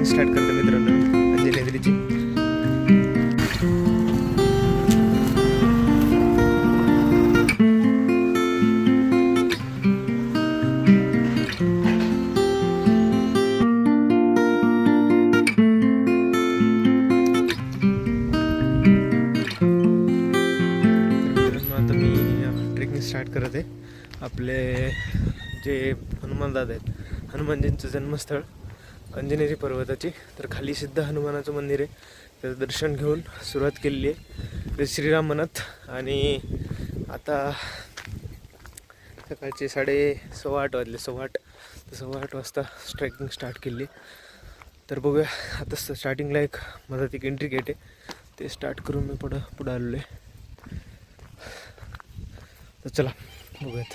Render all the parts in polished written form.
Trekking start करतो मित्रांनो अंजनेरीची. आता मी ट्रेकिंग स्टार्ट करत आहे. आपले जे हनुमान दादा आहेत, हनुमानजींचं जन्मस्थळ अंजनेरी पर्वताची. तर खाली सिद्ध हनुमानाचं मंदिर आहे, त्याचं दर्शन घेऊन सुरुवात केलेली आहे ते श्रीराम म्हणत. आणि आता सकाळचे 8:15 वाजले, 8:15 वाजता ट्रेकिंग स्टार्ट केली. तर बघूया आता स्टार्टिंगला एक मधात एक एंट्री गेट आहे, ते स्टार्ट करून मी पुढं आलेलो आहे. तर चला बघूयात.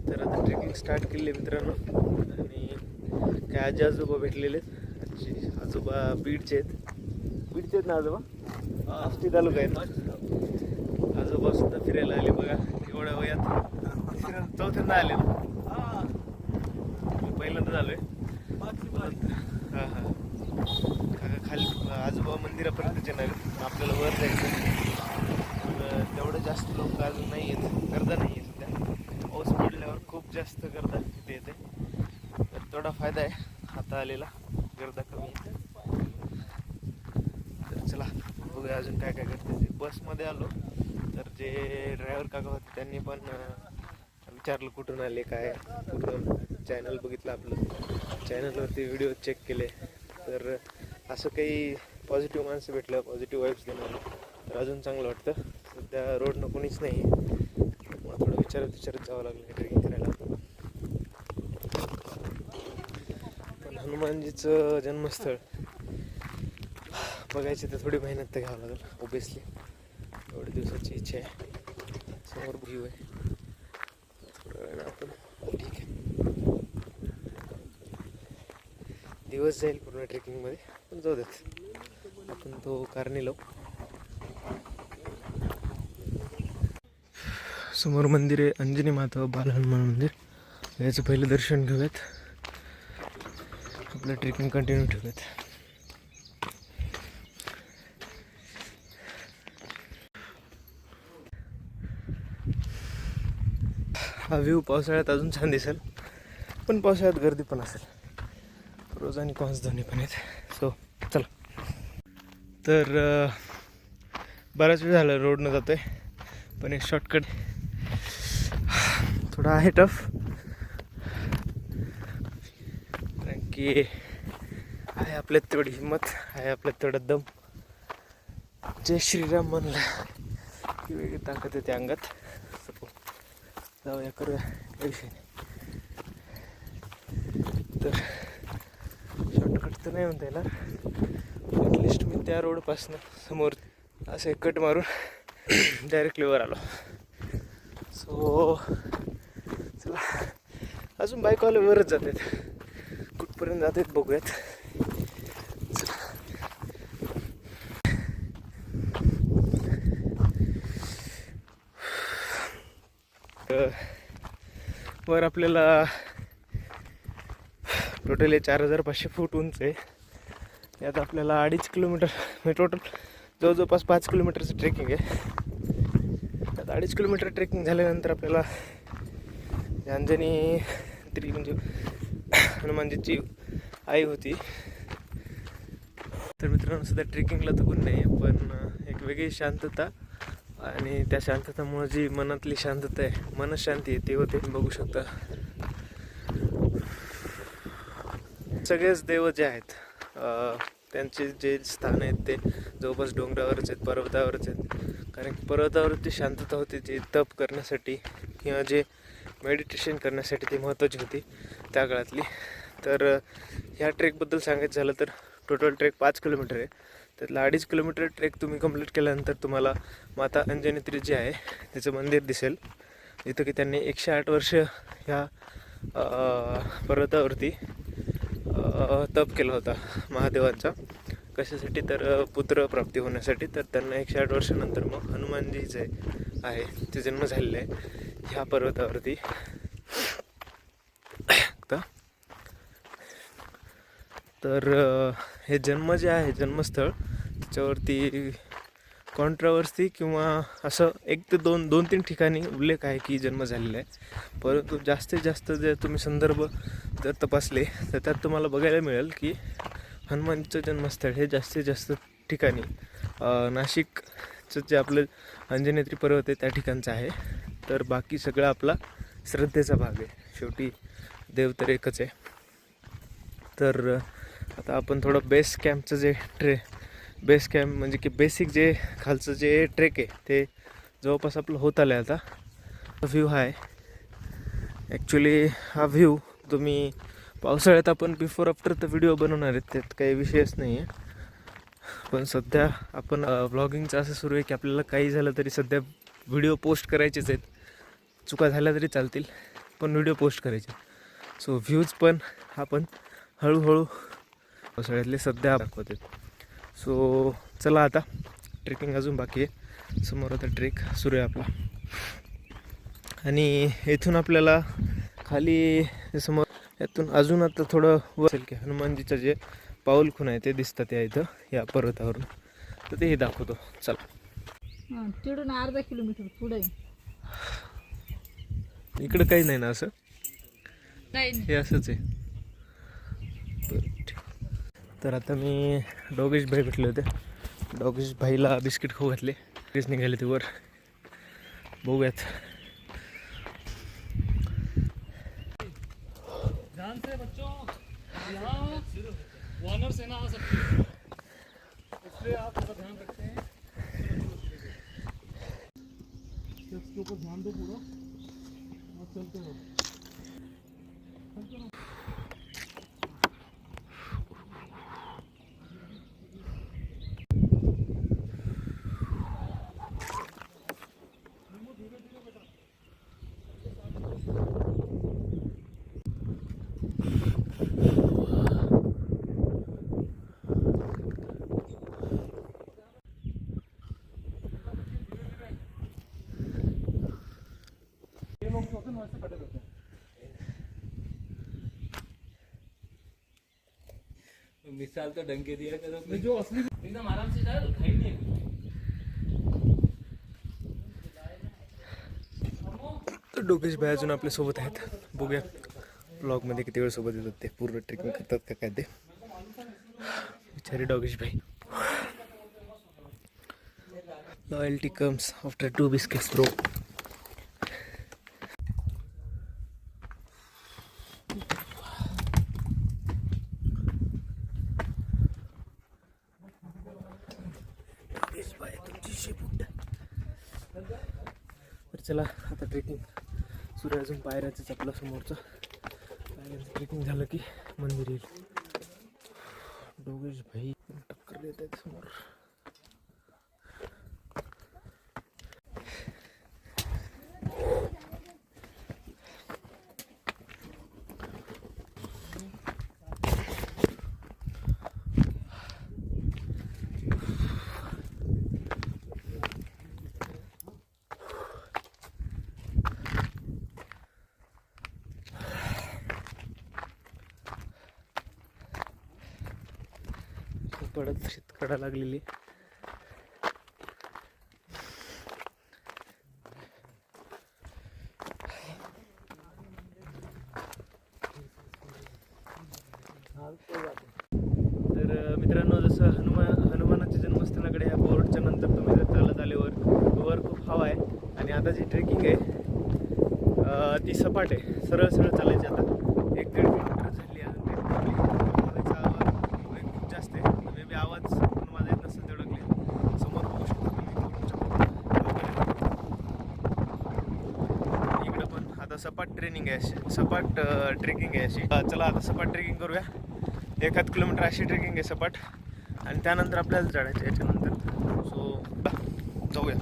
तर आता ट्रेकिंग स्टार्ट केली मित्रांनो. आणि काय आजी आजोबा भेटलेले आहेत. आजी आजोबा बीडचे आहेत ना आजोबा? आष्टी तालुका आहेत. आजोबा सुद्धा फिरायला आले बघा एवढ्या वयात. चौथ्यांदा आले ना? पहिल्यांदा झालोय. हां हां. खाली आजोबा मंदिरापर्यंत येणार, आपल्याला वर जायचं. तेवढं जास्त लोक अजून नाही आहेत, गर्दा नाही आहे सध्या. पाऊस पडल्यावर खूप जास्त गर्दा तिथे येते. तर थोडा फायदा आहे आता आलेला, गर्दा कमी येते. तर चला बघूया अजून काय काय करते. बसमध्ये आलो तर जे ड्रायव्हर काका होते त्यांनी पण विचारलं कुठून आले, काय कुठून चॅनल बघितलं, आपलं चॅनलवरती व्हिडिओ चेक केले. तर असं काही पॉझिटिव्ह माणसं भेटलं, पॉझिटिव्ह वाईब्स देणार, तर अजून चांगलं वाटतं. सध्या रोडनं कोणीच नाही आहे, मग थोडं विचारत जावं लागलं ट्रेकिंग करायला. पण हनुमानजीचं जन्मस्थळ बघायची तर थोडी मेहनत तर घ्यावं लागेल ओबियसली. एवढ्या दिवसाची इच्छा आहे. समोर व्ह्यू आहे, थोडं वेळ आपण ठीक आहे. दिवस जाईल पूर्ण ट्रेकिंगमध्ये, पण जाऊ देत, आपण तो कारणी लावू. समोर मंदिर आहे अंजनी माता बाल हनुमान मंदिर. याचं पहिलं दर्शन घेऊयात, आपलं ट्रेकिंग कंटिन्यू ठेवूयात. हा व्ह्यू पावसाळ्यात अजून छान दिसेल, पण पावसाळ्यात गर्दी पण असेल. रोज आणि कॉन्स दोन्ही पण आहेत. सो चला. तर बराच वेळ झाला रोडनं जातोय, पण एक शॉर्टकट थोडा आहे टफ, कारण की आहे आपल्यात तेवढी हिंमत, आहे आपल्यात तेवढा दम. जय श्रीराम म्हणलं की वेगळी ताकद येते अंगात. जाऊया, करूया, काही विषय नाही. तर शॉर्टकट तर नाही म्हणता येणार, ॲटलिस्ट मी त्या रोडपासनं समोर असं एक कट मारून डायरेक्टली वर आलो. सो चला, अजून बाईकवाले वरच जातात, कुठपर्यंत जातात बघूयात. वर आपल्याला टोटल 4500 फूट उंच आहे. यात आपल्याला 2.5 किलोमीटर म्हणजे टोटल जवळपास 5 किलोमीटरचं ट्रेकिंग आहे. त्यात 2.5 किलोमीटर ट्रेकिंग झाल्यानंतर आपल्याला अंजनी तरी म्हणजे हनुमानजीची आई होती. तर मित्रांनो सध्या ट्रेकिंगला तर कोण नाही, पण एक वेगळी शांतता, आणि त्या शांततेमुळे जी मनातली शांतता आहे, मनशांती आहे, ते होते. बघू शकता सगळेच देव जे आहेत त्यांचे जे स्थान आहेत ते जवळपास डोंगरावरच आहेत, पर्वतावरच आहेत. कारण की पर्वतावरची शांतता होती, जी तप करण्यासाठी किंवा जे मेडिटेशन करण्यासाठी ती महत्त्वाची होती त्या काळातली. तर ह्या ट्रेकबद्दल सांगायचं झालं तर टोटल ट्रेक 5 किलोमीटर आहे. त्यातला 2.5 किलोमीटर ट्रेक तुम्ही कंप्लीट केल्यानंतर तुम्हाला माता अंजनेत्री जी आहे तिचं मंदिर दिसेल, जिथं की त्यांनी 108 वर्ष ह्या पर्वतावरती तप केला होता महादेवांचा. कशासाठी? तर पुत्र प्राप्ती होण्यासाठी. तर त्यांना 108 वर्षानंतर मग हनुमानजी जे आहे ते जन्म झालेले आहे ह्या पर्वतावरती. तर हे जन्म जे आहे जन्मस्थळ त्याच्यावरती कॉन्ट्रावर्सी किंवा असं 1 ते 2-3 ठिकाणी उल्लेख आहे की जन्म झालेला आहे. परंतु जास्तीत जास्त जर तुम्ही संदर्भ जर तपासले तर त्यात तुम्हाला बघायला मिळेल की हनुमानचं जन्मस्थळ हे जास्तीत जास्त ठिकाणी नाशिकचं जे आपलं अंजनेत्री पर्वत आहे त्या ठिकाणचं आहे. तर बाकी सगळं आपला श्रद्धेचा भाग आहे. शेवटी देव तर एकच आहे. तर आता आपण थोडं बेस कॅम्पचं जे बेस कॅम्प म्हणजे की बेसिक जे खालचं जे ट्रेक आहे ते जवळपास आपलं होत आलं आहे. आता व्ह्यू हा आहे. ॲक्च्युली हा व्ह्यू तुम्ही पावसाळ्यात आपण बिफोर आफ्टर तर व्हिडिओ बनवणार आहेत, त्यात काही विषयच नाही आहे. पण सध्या आपण व्लॉगिंगचं असं सुरू आहे की आपल्याला काही झालं तरी सध्या व्हिडिओ पोस्ट करायचेच आहेत. चुका झाल्या तरी चालतील पण व्हिडिओ पोस्ट करायचे. सो व्ह्यूज पण आपण हळूहळू पावसाळ्यातले सध्या दाखवत आहेत. सो चला आता ट्रेकिंग अजून बाकी आहे. समोर आता ट्रेक सुरू आहे आपला. आणि इथून आपल्याला खाली समोर यातून अजून आता थोडं असेल की हनुमानजीचं जे पाऊल खूण आहे ते दिसतात या इथं या पर्वतावरून. तर तेही दाखवतो चला. तिकडून अर्धा किलोमीटर पुढे इकडं काही नाही ना असं? नाही, हे असंच आहे. तर आता मी डोगेश भाई भेटले होते. डोगेश भाईला बिस्किट खाऊ घातले. तेच निघाले ते वर. बघूयात. ध्यान से बच्चों, यहाँ वानर सेना आ सकती है, इसलिए आप थोड़ा ध्यान रखते हैं. स्टेप्स के ऊपर ध्यान दो पूरा और चलते रहो. मिसाल तो ढंग के दिया करो. जो असली एकदम आराम से चल, खाई नहीं है. तर डोगेश भाई अजून आपल्या सोबत आहेत. बघूया ब्लॉगमध्ये किती वेळ सोबत येतात ते. पूर्ण ट्रेकिंग करतात का काय ते. बिचारे डोगेश भाई. Loyalty comes after 2 biscuits bro. तर चला आता ट्रेकिंग सुरू आहे. अजून पायऱ्याचंच आपला समोरचं. पायऱ्यांचं ट्रेकिंग झालं की मंदिर येईल. डोगेश भाई टक्कर देत आहेत समोर. पडत शेतकडा लागलेली. तर मित्रांनो, जसं हनुमानाच्या जन्मस्थानाकडे ह्या बोर्डच्या नंतर तुम्ही जर चालत आल्यावर वर खूप हवा आहे. आणि आता जी ट्रेकिंग आहे ती सपाट आहे. सरळ सरळ चालायची. आता 1-1.5 किलोमीटर झाली अजून. हवेचा आवाज खूप जास्त आहे. मे बी आवाज माझा येत नसेल तेवढं क्लिअर. समोर बघू शकतो तुम्ही. इकडं पण आता सपाट ट्रेनिंग आहे, सपाट ट्रेकिंग आहे अशी. चला आता सपाट ट्रेकिंग करूया. 1 किलोमीटर अशी ट्रेकिंग आहे सपाट. आणि त्यानंतर आपल्याला चढायचं याच्यानंतर. सो जाऊया.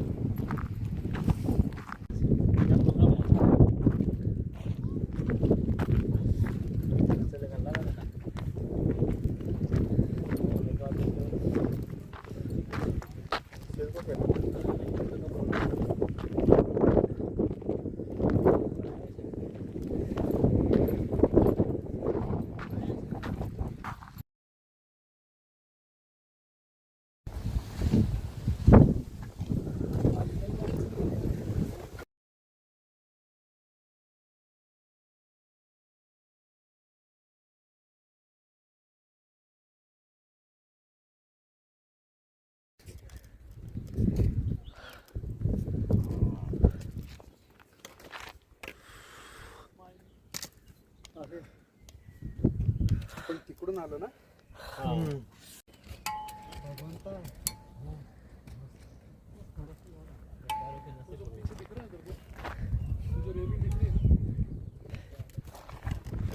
इकडून आलो ना.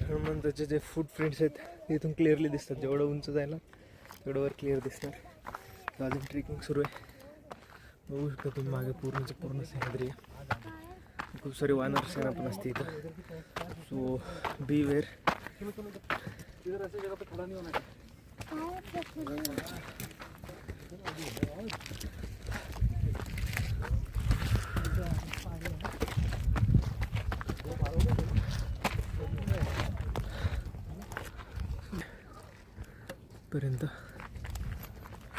हनुमंताचे जे फुटप्रिंट्स आहेत ते इथून क्लिअरली दिसतात. जेवढं उंच जायला तेवढं वर क्लिअर दिसणार. तर अजून ट्रेकिंग सुरू आहे. बघू शकता तुम्ही मागे पूर्ण सह्याद्री आहे. खूप सारी वानर सेना पण असते इथं. सो बी वेअर. इधर ऐसी जगह पे खड़ा नहीं होना चाहिए. पर्यंत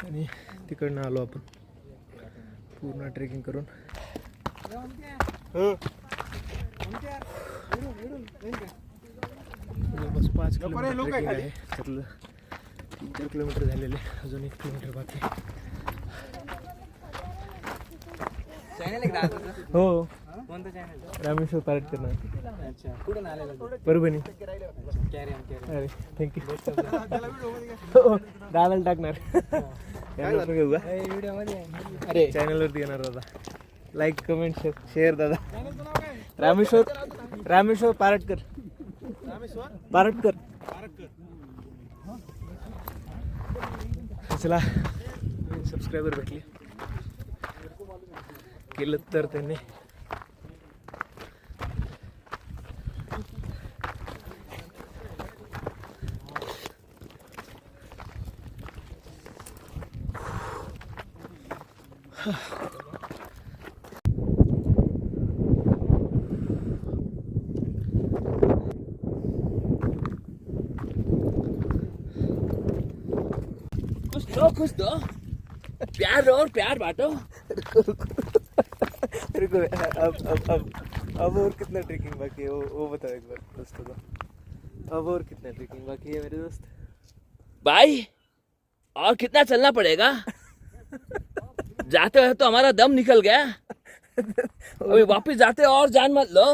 आणि तिकडनं आलो आपण पूर्ण ट्रेकिंग करून. जवळपास 5 किलोमीटर ट्रेकिंग आहे. त्यातलं 3-4 किलोमीटर झालेले, अजून 1 किलोमीटर बाकी. हो, रामेश्वर पारटकर ना. कुठून आलेला? परभणी. अरे थँक्यू. दादाला टाकणार. चॅनलवर घेऊ का? अरे चॅनलवरती येणार दादा. लाईक कमेंट शेअर दादा. रामेश्वर पारटकर. चला, सबस्क्रायबर भेटले. केलं तर त्यांनी. कुछ दो प्यार और प्यार बांटो. रुको, अब और कितना ट्रेकिंग बाकी है वो बताओ एक बार दोस्तों को. अब और कितना ट्रेकिंग बाकी है मेरे दोस्त? भाई और कितना चलना पड़ेगा? जाते हुए तो हमारा दम निकल गया. अभी वापस जाते और जान मत लो.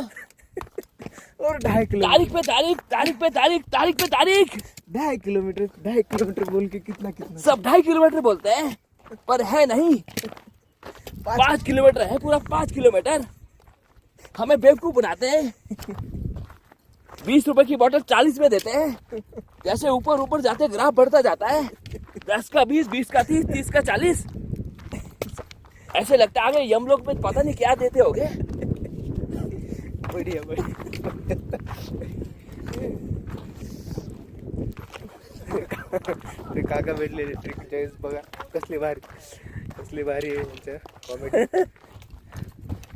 और 2.5 किलोमीटर. तारीख पे तारीख, तारीख पे तारीख, तारीख पे तारीख. 2.5 किलोमीटर बोल के कितना सब 2.5 किलोमीटर बोलते हैं, पर है नहीं. 5 किलोमीटर है, पूरा 5 किलोमीटर. हमें बेवकूफ बनाते हैं. 20 रुपए की बोतल 40 में देते हैं. जैसे ऊपर ऊपर जाते ग्राफ बढ़ता जाता है. 10 का 20, 20 का 30, 30 का 40. ऐसे लगता है आगे यमलोक में पता नहीं क्या देते होगे. बढ़िया. ते काका भेटलेले ट्रिक चॉईस बघा. कसली भारी आहे त्यांच्या कॉमेडी.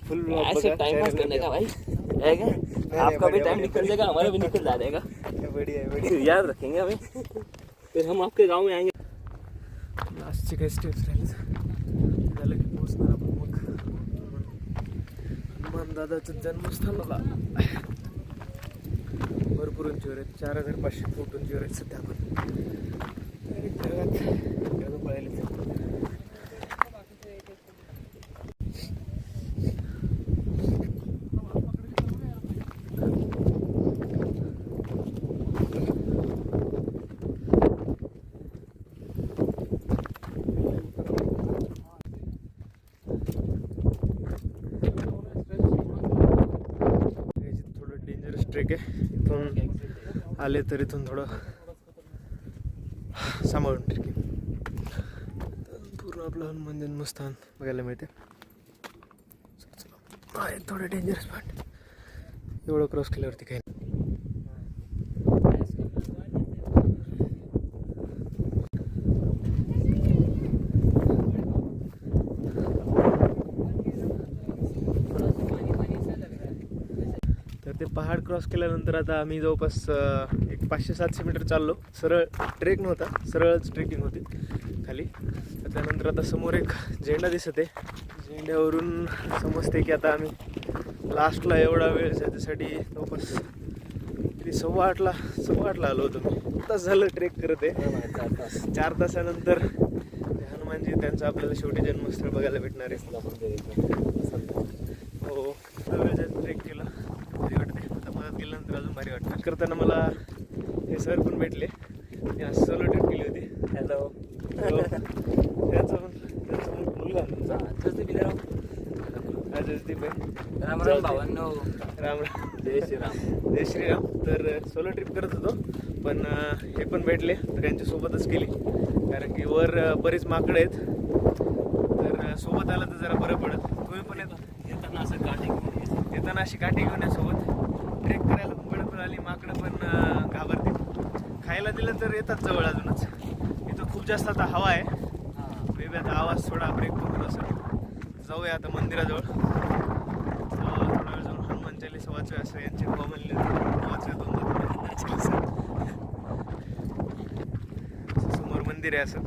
फुल ऐसे टाइम पास करने का भाई है क्या? आपका भी टाइम निकल जाएगा, हमारा भी निकल जाएगा. बढ़िया. याद रखेंगे हमें. फिर हम आपके गांव में आएंगे. लास्टचे काही स्टेप्स राहिले झालं की पोहोचणार आपण मग हनुमान दादाचं जन्मस्थानाला. भरपूर उंचीवर आहेत. 4500 फूट उंचीवर आहेत सध्या आपण. जगात पळायला थोडं डेंजरस ट्रेक आहे. इथून आले तर इथून थोडं सांभाळून ट्रेकिंग. पूर्ण आपलं हनुमान जन्मस्थान बघायला मिळते. आहे थोडं डेंजरस पण एवढं क्रॉस केल्यावरती काही नाही. तर ते पहाड क्रॉस केल्यानंतर आता आम्ही जवळपास एक 500-700 मीटर चाललो. सरळ ट्रेक नव्हता, सरळच ट्रेकिंग होती खाली. त्यानंतर आता समोर एक झेंडा दिसत आहे. झेंड्यावरून समजते की आता आम्ही लास्टला एवढा वेळ त्याच्यासाठी जवळपास 8:15 आलो होतो मी. तास झालं ट्रेक करत आहे. 4 तासानंतर हनुमानजी त्यांचं आपल्याला शेवटी जन्मस्थळ बघायला भेटणार आहे. हो, ट्रेक केलं भारी वाटते. आता परत गेल्यानंतर अजून भारी वाटतं. करताना मला हे सर पण भेटले. सोलो ट्रिप केली होती. हॅलो त्याचा मुलगा राजदीप आहे. राम राम भावांनो. राम राम. जय श्रीराम. जय श्रीराम. तर सोलो ट्रिप करत होतो पण हे पण भेटले तर त्यांच्यासोबतच केली कारण की वर बरेच माकडं आहेत तर सोबत आलं तर जरा बरं पडत. तुम्ही पण येताना अशी काठी घेऊन या सोबत. ट्रेक करायला पण बरं आली. माकडं पण घाबरते. खायला दिलं तर येतात जवळ अजूनच. इथं खूप जास्त आता हवा आहे. बेबी आता आवाज थोडा ब्रेक होत असेल. जाऊया आता मंदिराजवळ. थोडा वेळ जाऊन हनुमान चालीसा वाचूया असं यांची भाव म्हणले होते. वाचूया 2 समोर मंदिर आहे असं.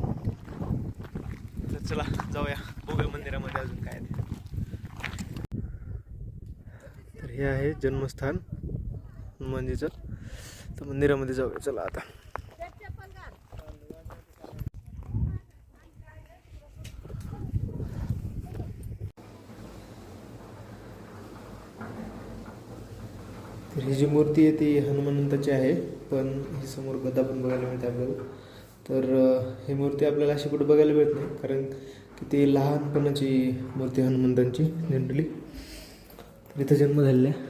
तर चला जाऊया बघूया मंदिरामध्ये अजून काय आहे. तर हे आहे जन्मस्थान हनुमानजीचं. तर मंदिरामध्ये जाऊया चला आता. तर ही जी मूर्ती आहे ती हनुमंताची आहे पण ही समोर गदा पण बघायला मिळते आपल्याला. तर ही मूर्ती आपल्याला अशी कुठं बघायला मिळत नाही कारण की ती लहानपणाची मूर्ती हनुमंतांची जनरली. तर इथं जन्म झालेला आहे.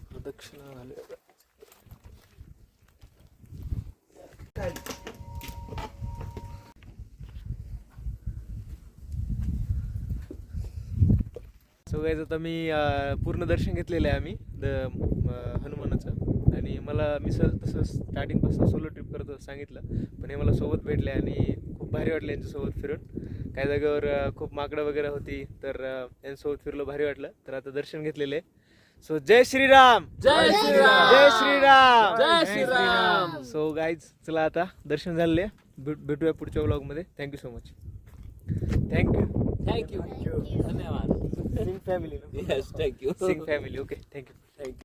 प्रदक्षिणा झाली. सो गाईज आता मी पूर्ण दर्शन घेतलेलं आहे आम्ही हनुमानाचं. आणि मी तसं स्टार्टिंगपासून सोलो ट्रिप करतो सांगितलं पण हे मला सोबत भेटले आणि खूप भारी वाटलं यांच्यासोबत फिरून. काही जागेवर खूप माकडं वगैरे होती तर यांच्यासोबत फिरलं भारी वाटलं. तर आता दर्शन घेतलेलं आहे. सो जय श्रीराम. जय श्रीराम. जय श्रीराम. जय श्रीराम. सो गाईज चला आता दर्शन झालेले. भेटूया पुढच्या व्लॉगमध्ये. Thank you so much. Thank you. Thank you. धन्यवाद. Singh family. Yes thank you. Singh family. Okay thank you.